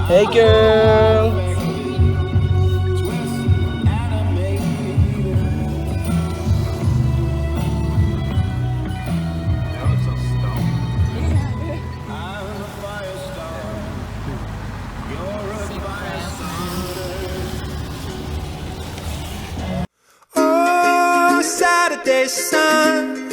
Hey girl. Oh, Saturday sun,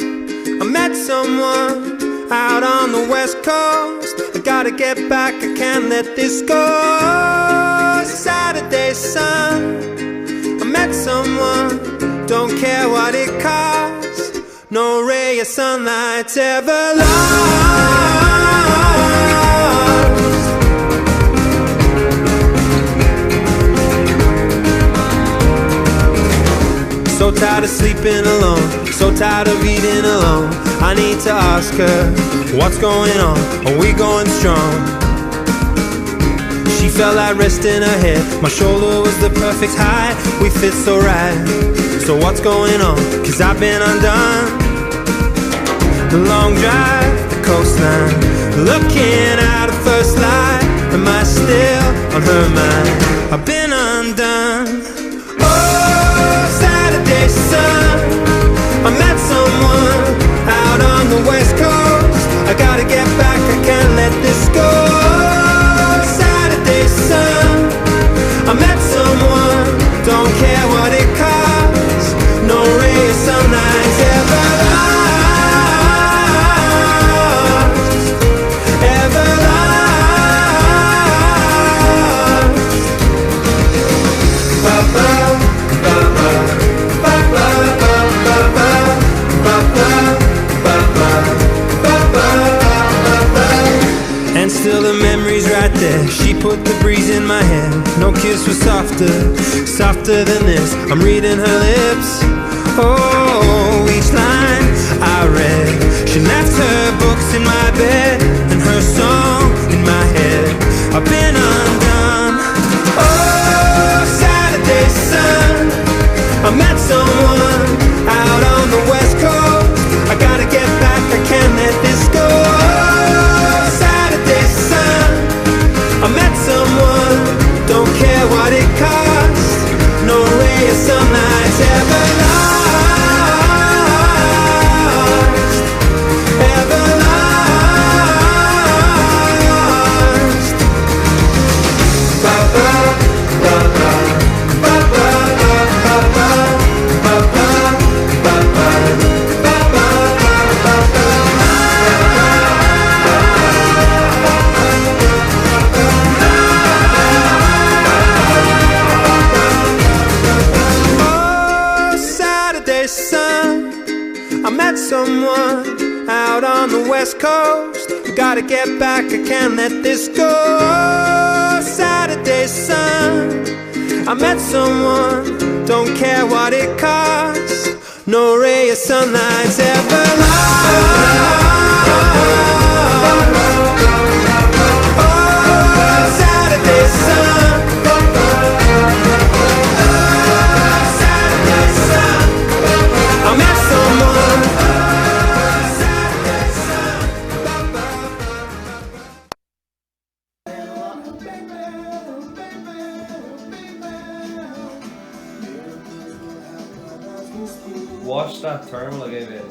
I met someone out on the west coast. I gotta get back, I can't let this go. Saturday sun, I met someone, don't care what it costs. No ray of sunlight's ever lost. So tired of sleeping alone, so tired of eating alone. I need to ask her, what's going on? Are we going strong? She felt like resting her head, my shoulder was the perfect height. We fit so right, so what's going on? Cause I've been undone. The long drive, the coastline, looking at her first light. Am I still on her mind? I've been undone. Saturday sun, I met someone out on the west coast. I gotta get back, I can't let this go. Saturday sun, I met someone, don't care what it costs. No ray of sunlight's ever lost, ever lost. Ba-ba. And still the memory's right there. She put the breeze in my hair. No kiss was softer, softer than this. I'm reading her lips. Oh, each line I read. She left her books in my bed and her song in my head. I've been undone. Oh, Saturday sun, I met someone out on the west coast. I gotta get back, I can't let this go. Saturday sun, I met someone, don't care what it costs. No ray of sunlight's ever lost, ever lost. Ba-ba, ba-ba, ba-ba, ba-ba, ba-ba, ba-ba, ba-ba, ba-ba. Oh, Saturday sun, I met someone out on the west coast. I gotta get back, I can't let this go. Saturday sun, I met someone, don't care what it costs. No ray of sunlight's ever lost. Oh, Saturday sun, Saturday sun, I met someone. Saturday sun. Watch that terminal I gave you.